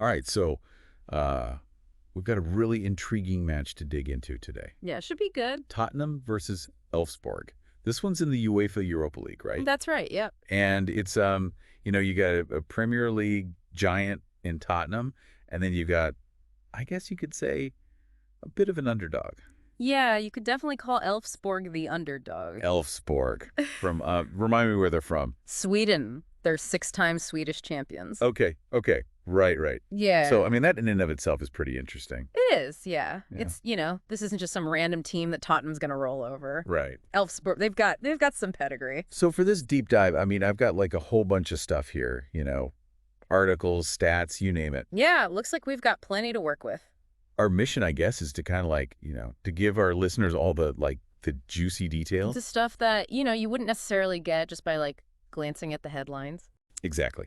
All right, so we've got a really intriguing match to dig into today. Yeah, should be good. Tottenham versus Elfsborg. This one's in the UEFA Europa League, right? That's right, yep. And it's you got a Premier League giant in Tottenham, and then you got, I guess you could say, a bit of an underdog. Yeah, you could definitely call Elfsborg the underdog. Elfsborg from remind me where they're from. Sweden. They're 6-time Swedish champions. Okay. Right. Yeah. So, I mean, that in and of itself is pretty interesting. It is, yeah. Yeah. It's, this isn't just some random team that Tottenham's going to roll over. Right. Elfsborg, they've got some pedigree. So for this deep dive, I mean, I've got like a whole bunch of stuff here, articles, stats, you name it. Yeah, looks like we've got plenty to work with. Our mission, I guess, is to kind of to give our listeners all the juicy details. The stuff that, you wouldn't necessarily get just by glancing at the headlines. Exactly.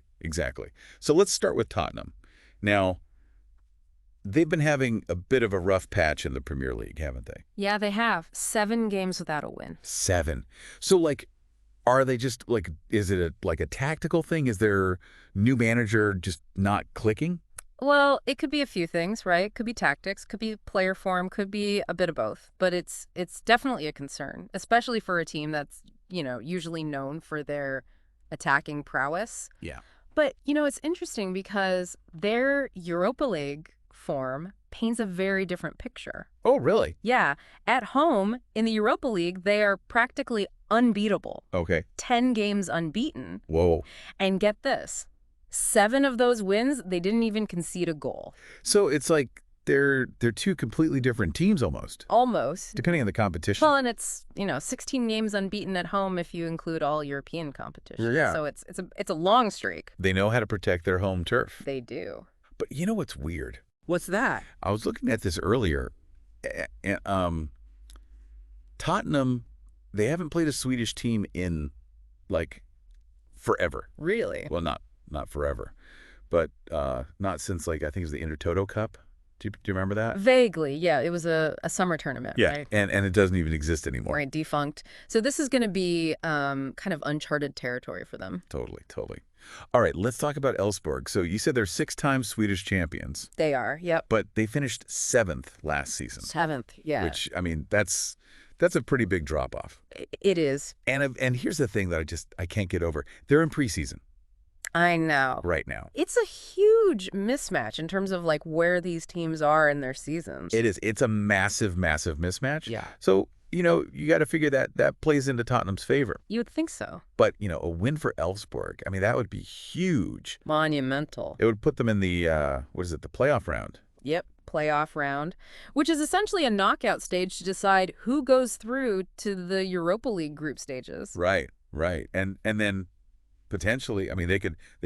So let's start with Tottenham. Now, they've been having a bit of a rough patch in the Premier League, haven't they? Yeah, they have. 7 games without a win. 7. So, are they just, is it a tactical thing? Is their new manager just not clicking? Well, it could be a few things, right? Could be tactics, could be player form, could be a bit of both. But it's definitely a concern, especially for a team that's, usually known for their attacking prowess. Yeah. But, it's interesting because their Europa League form paints a very different picture. Oh, really? Yeah. At home, in the Europa League, they are practically unbeatable. Okay. 10 games unbeaten. Whoa. And get this, 7 of those wins, they didn't even concede a goal. So it's like they're two completely different teams almost. Almost. Depending on the competition. Well, and it's, 16 games unbeaten at home if you include all European competitions. Yeah. So it's a long streak. They know how to protect their home turf. They do. But you know what's weird? What's that? I was looking at this earlier. Tottenham, they haven't played a Swedish team in forever. Really? Well, not forever, but not since I think it was the Intertoto Cup. Do you remember that? Vaguely, yeah. It was a summer tournament, right? and it doesn't even exist anymore. Right, defunct. So this is going to be kind of uncharted territory for them. Totally. All right, let's talk about Elfsborg. So you said they're 6-time Swedish champions. They are, yep. But they finished 7th last season. 7th, yeah. Which, I mean, that's a pretty big drop-off. It is. And here's the thing that I can't get over. They're in preseason. I know. Right now. It's a huge mismatch in terms of where these teams are in their seasons. It is. It's a massive mismatch. Yeah. So, you got to figure that plays into Tottenham's favor. You would think so. But, a win for Elfsborg, I mean, that would be huge. Monumental. It would put them in the, the playoff round. Yep, playoff round, which is essentially a knockout stage to decide who goes through to the Europa League group stages. Right. And then potentially, I mean, they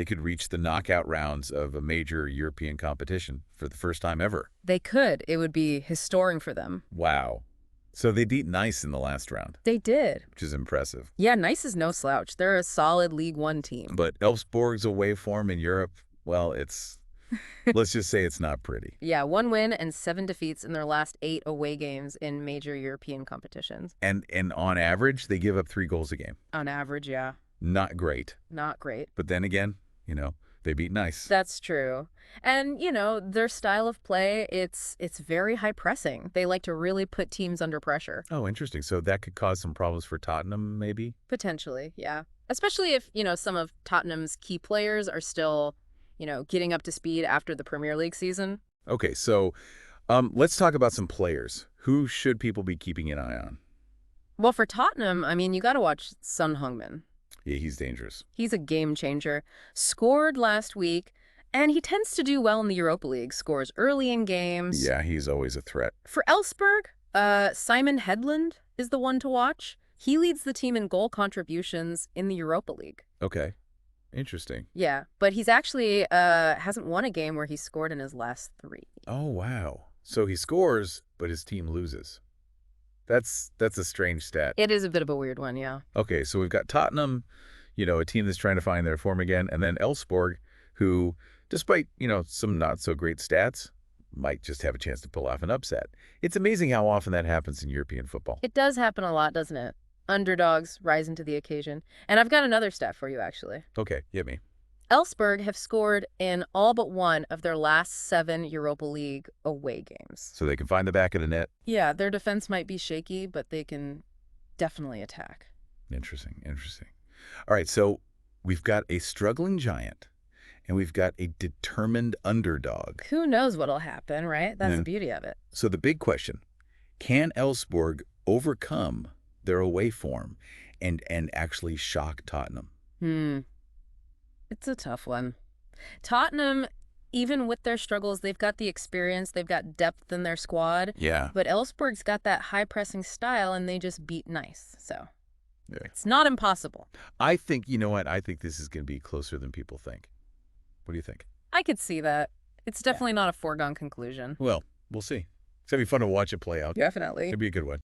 could reach the knockout rounds of a major European competition for the first time ever. They could. It would be historic for them. Wow. So they beat Nice in the last round. They did. Which is impressive. Yeah, Nice is no slouch. They're a solid League One team. But Elfsborg's away form in Europe, well, let's just say it's not pretty. Yeah, 1 win and 7 defeats in their last 8 away games in major European competitions. And on average, they give up 3 goals a game. On average, yeah. Not great. Not great. But then again, they beat Nice. That's true. And, their style of play, it's very high pressing. They like to really put teams under pressure. Oh, interesting. So that could cause some problems for Tottenham, maybe? Potentially, yeah. Especially if, some of Tottenham's key players are still, getting up to speed after the Premier League season. Okay, so let's talk about some players. Who should people be keeping an eye on? Well, for Tottenham, I mean, you got to watch Heung-min. Yeah, he's dangerous. He's a game changer. Scored last week, and he tends to do well in the Europa League. Scores early in games. Yeah, he's always a threat. For Elfsborg, Simon Hedlund is the one to watch. He leads the team in goal contributions in the Europa League. Okay. Interesting. Yeah, but he's actually hasn't won a game where he scored in his last 3. Oh, wow. So he scores, but his team loses. That's a strange stat. It is a bit of a weird one, yeah. Okay, so we've got Tottenham, a team that's trying to find their form again, and then Elfsborg, who, despite, some not-so-great stats, might just have a chance to pull off an upset. It's amazing how often that happens in European football. It does happen a lot, doesn't it? Underdogs rising to the occasion. And I've got another stat for you, actually. Okay, hit me. Elfsborg have scored in all but one of their last 7 Europa League away games. So they can find the back of the net. Yeah, their defense might be shaky, but they can definitely attack. Interesting, interesting. All right, so we've got a struggling giant, and we've got a determined underdog. Who knows what'll happen, right? That's the Yeah. beauty of it. So the big question, can Elfsborg overcome their away form and actually shock Tottenham? It's a tough one. Tottenham, even with their struggles, they've got the experience, they've got depth in their squad, Yeah. but Elfsborg's got that high-pressing style, and they just beat nice. So Yeah. it's not impossible. I think, you know what? I think this is going to be closer than people think. What do you think? I could see that. It's definitely not a foregone conclusion. Well, we'll see. It's going to be fun to watch it play out. Definitely. It'll be a good one.